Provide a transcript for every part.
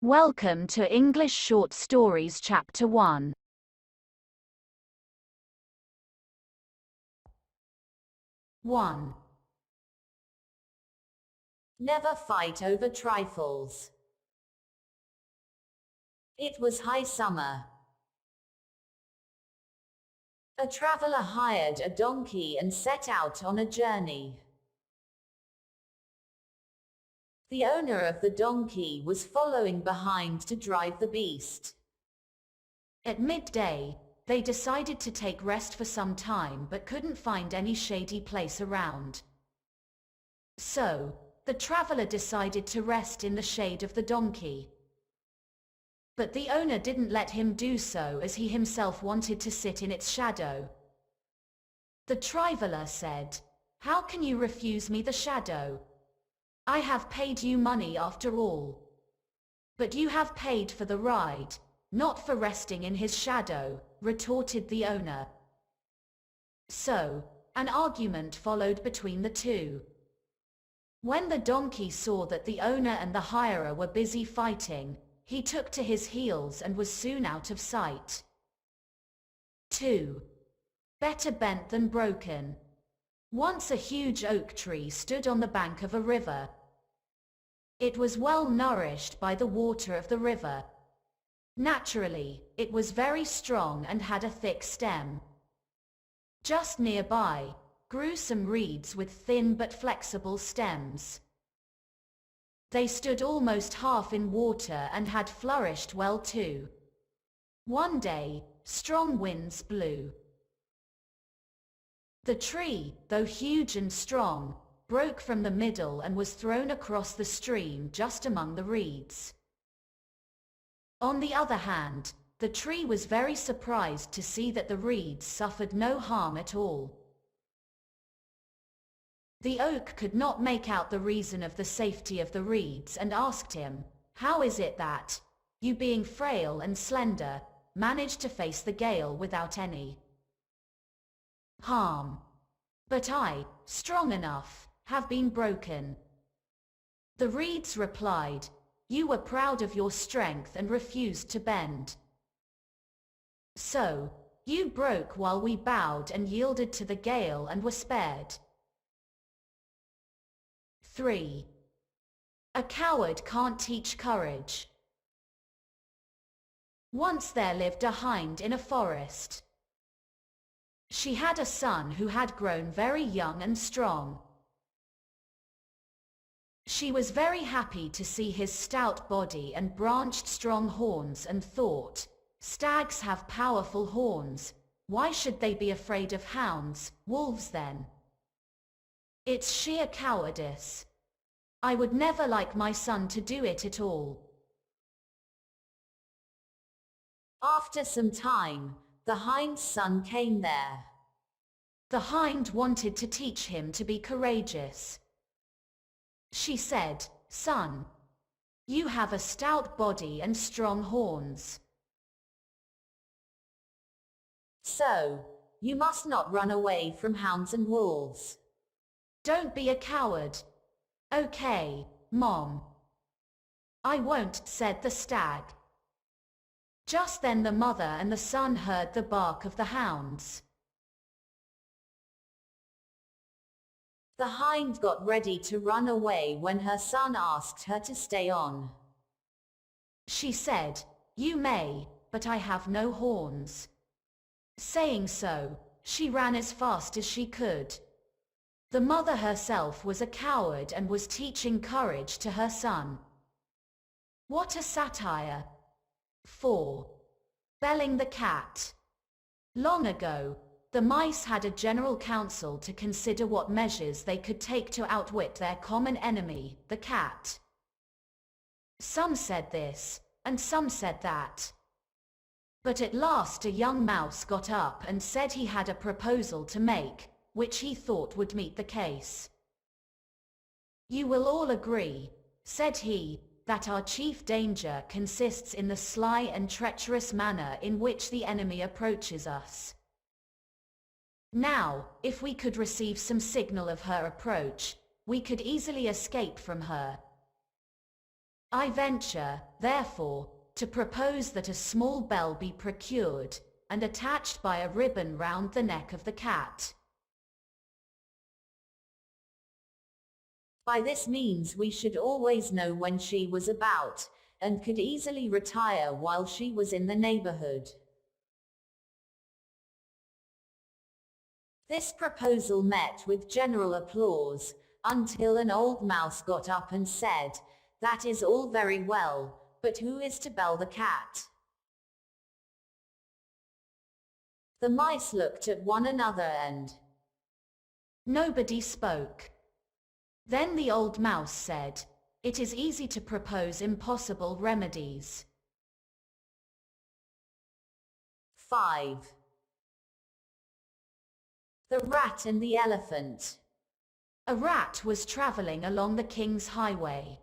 Welcome to English Short Stories Chapter 1. 1. Never fight over trifles. It was high summer. A traveler hired a donkey and set out on a journey. The owner of the donkey was following behind to drive the beast. At midday, they decided to take rest for some time but couldn't find any shady place around. So, the traveler decided to rest in the shade of the donkey. But the owner didn't let him do so as he himself wanted to sit in its shadow. The traveler said, "How can you refuse me the shadow? I have paid you money after all. But you have paid for the ride, not for resting in his shadow," retorted the owner. So, an argument followed between the two. When the donkey saw that the owner and the hirer were busy fighting, he took to his heels and was soon out of sight. 2. Better bent than broken. Once a huge oak tree stood on the bank of a river. It was well nourished by the water of the river. Naturally, it was very strong and had a thick stem. Just nearby grew some reeds with thin but flexible stems. They stood almost half in water and had flourished well too. One day, strong winds blew. The tree, though huge and strong, broke from the middle and was thrown across the stream just among the reeds. On the other hand, the tree was very surprised to see that the reeds suffered no harm at all. The oak could not make out the reason of the safety of the reeds and asked him, "How is it that, you being frail and slender, managed to face the gale without any harm? But I, strong enough, have been broken." The reeds replied, "You were proud of your strength and refused to bend. So, you broke while we bowed and yielded to the gale and were spared." 3. A coward can't teach courage. Once there lived a hind in a forest. She had a son who had grown very young and strong. She was very happy to see his stout body and branched strong horns and thought, "Stags have powerful horns, why should they be afraid of hounds, wolves then? It's sheer cowardice. I would never like my son to do it at all." After some time, the hind's son came there. The hind wanted to teach him to be courageous. She said, "Son, you have a stout body and strong horns. So, you must not run away from hounds and wolves. Don't be a coward." "Okay, Mom." "I won't," said the stag. Just then the mother and the son heard the bark of the hounds. The hind got ready to run away when her son asked her to stay on. She said, "You may, but I have no horns." Saying so, she ran as fast as she could. The mother herself was a coward and was teaching courage to her son. What a satire! 4. Belling the cat. Long ago, the mice had a general council to consider what measures they could take to outwit their common enemy, the cat. Some said this, and some said that. But at last a young mouse got up and said he had a proposal to make, which he thought would meet the case. "You will all agree," said he, "that our chief danger consists in the sly and treacherous manner in which the enemy approaches us. Now, if we could receive some signal of her approach, we could easily escape from her. I venture, therefore, to propose that a small bell be procured, and attached by a ribbon round the neck of the cat. By this means we should always know when she was about, and could easily retire while she was in the neighborhood. This proposal met with general applause, until an old mouse got up and said, "That is all very well, but who is to bell the cat?" The mice looked at one another and nobody spoke. Then the old mouse said, "It is easy to propose impossible remedies." 5. The Rat and the Elephant. A rat was traveling along the king's highway.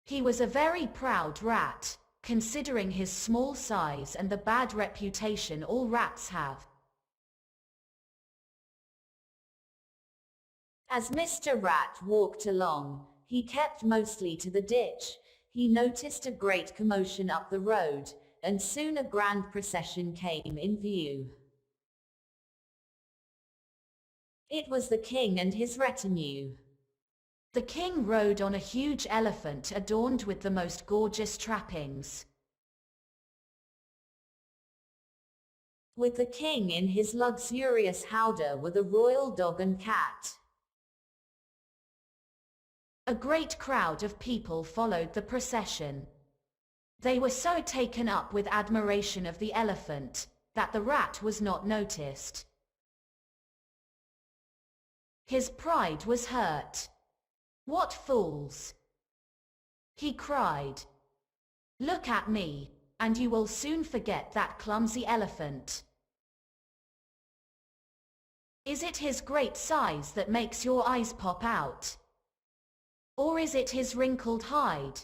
He was a very proud rat, considering his small size and the bad reputation all rats have. As Mr. Rat walked along, he kept mostly to the ditch. He noticed a great commotion up the road, and soon a grand procession came in view. It was the king and his retinue. The king rode on a huge elephant adorned with the most gorgeous trappings. With the king in his luxurious howdah were the royal dog and cat. A great crowd of people followed the procession. They were so taken up with admiration of the elephant, that the rat was not noticed. His pride was hurt. "What fools!" he cried. "Look at me, and you will soon forget that clumsy elephant. Is it his great size that makes your eyes pop out? Or is it his wrinkled hide?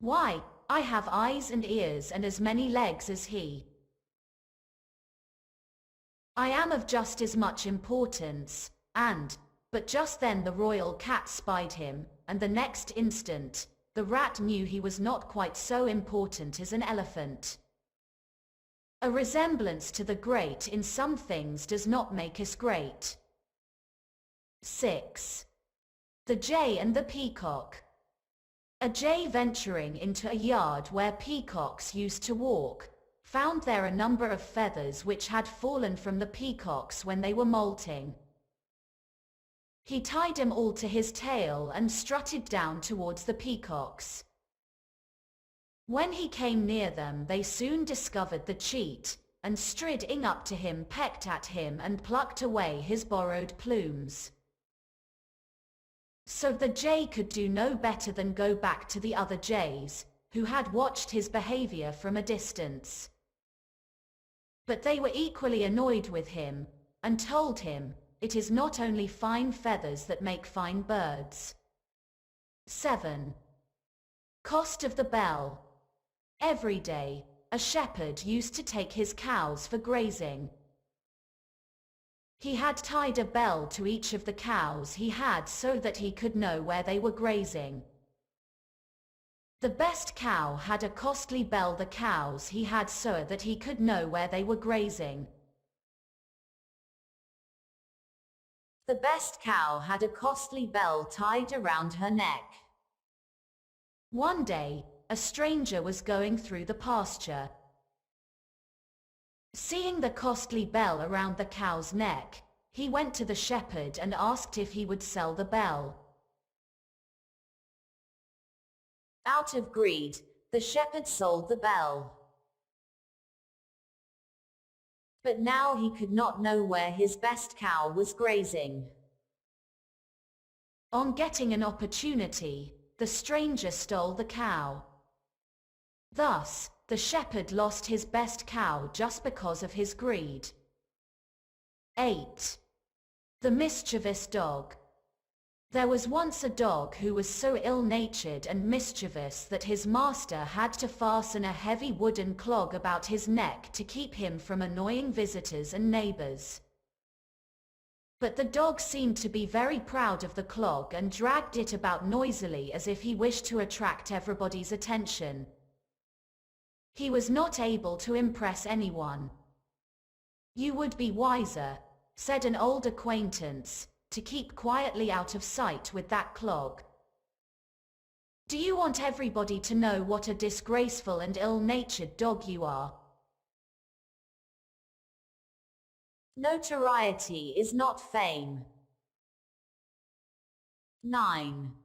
Why, I have eyes and ears and as many legs as he. I am of just as much importance, but just then the royal cat spied him, and the next instant, the rat knew he was not quite so important as an elephant. A resemblance to the great in some things does not make us great. 6. The Jay and the Peacock. A jay venturing into a yard where peacocks used to walk, found there a number of feathers which had fallen from the peacocks when they were molting. He tied them all to his tail and strutted down towards the peacocks. When he came near them, they soon discovered the cheat, and striding up to him pecked at him and plucked away his borrowed plumes. So the jay could do no better than go back to the other jays, who had watched his behavior from a distance. But they were equally annoyed with him, and told him, "It is not only fine feathers that make fine birds." 7. Cost of the bell. Every day, a shepherd used to take his cows for grazing. He had tied a bell to each of the cows he had so that he could know where they were grazing. The best cow had a costly bell the cows he had so that he could know where they were grazing. The best cow had a costly bell tied around her neck. One day, a stranger was going through the pasture. Seeing the costly bell around the cow's neck, he went to the shepherd and asked if he would sell the bell. Out of greed, the shepherd sold the bell. But now he could not know where his best cow was grazing. On getting an opportunity, the stranger stole the cow. Thus, the shepherd lost his best cow just because of his greed. 8. The Mischievous Dog. There was once a dog who was so ill-natured and mischievous that his master had to fasten a heavy wooden clog about his neck to keep him from annoying visitors and neighbors. But the dog seemed to be very proud of the clog and dragged it about noisily as if he wished to attract everybody's attention. He was not able to impress anyone. "You would be wiser," said an old acquaintance, "to keep quietly out of sight with that clog. Do you want everybody to know what a disgraceful and ill-natured dog you are?" Notoriety is not fame. 9.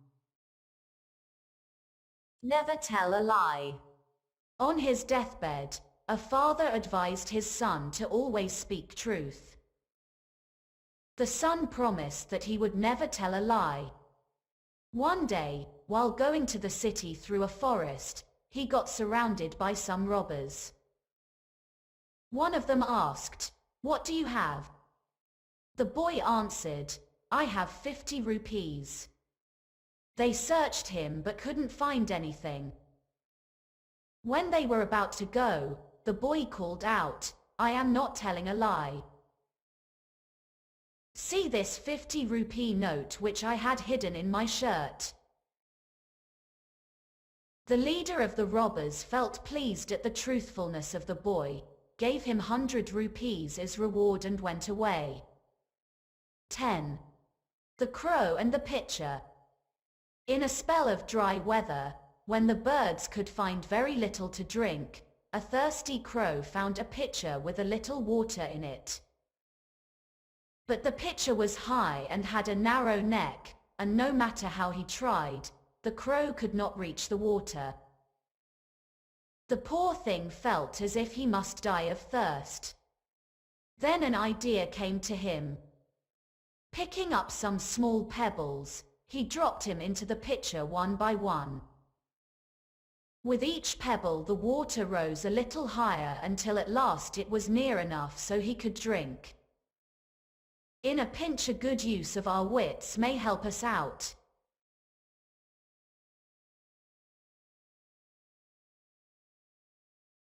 Never tell a lie. On his deathbed, a father advised his son to always speak truth. The son promised that he would never tell a lie. One day, while going to the city through a forest, he got surrounded by some robbers. One of them asked, "What do you have?" The boy answered, "I have 50 rupees. They searched him but couldn't find anything. When they were about to go, the boy called out, "I am not telling a lie. See this 50 rupee note which I had hidden in my shirt." The leader of the robbers felt pleased at the truthfulness of the boy, gave him 100 rupees as reward and went away. 10. The Crow and the Pitcher. In a spell of dry weather, when the birds could find very little to drink, a thirsty crow found a pitcher with a little water in it. But the pitcher was high and had a narrow neck, and no matter how he tried, the crow could not reach the water. The poor thing felt as if he must die of thirst. Then an idea came to him. Picking up some small pebbles, he dropped him into the pitcher one by one. With each pebble the water rose a little higher until at last it was near enough so he could drink. In a pinch a good use of our wits may help us out.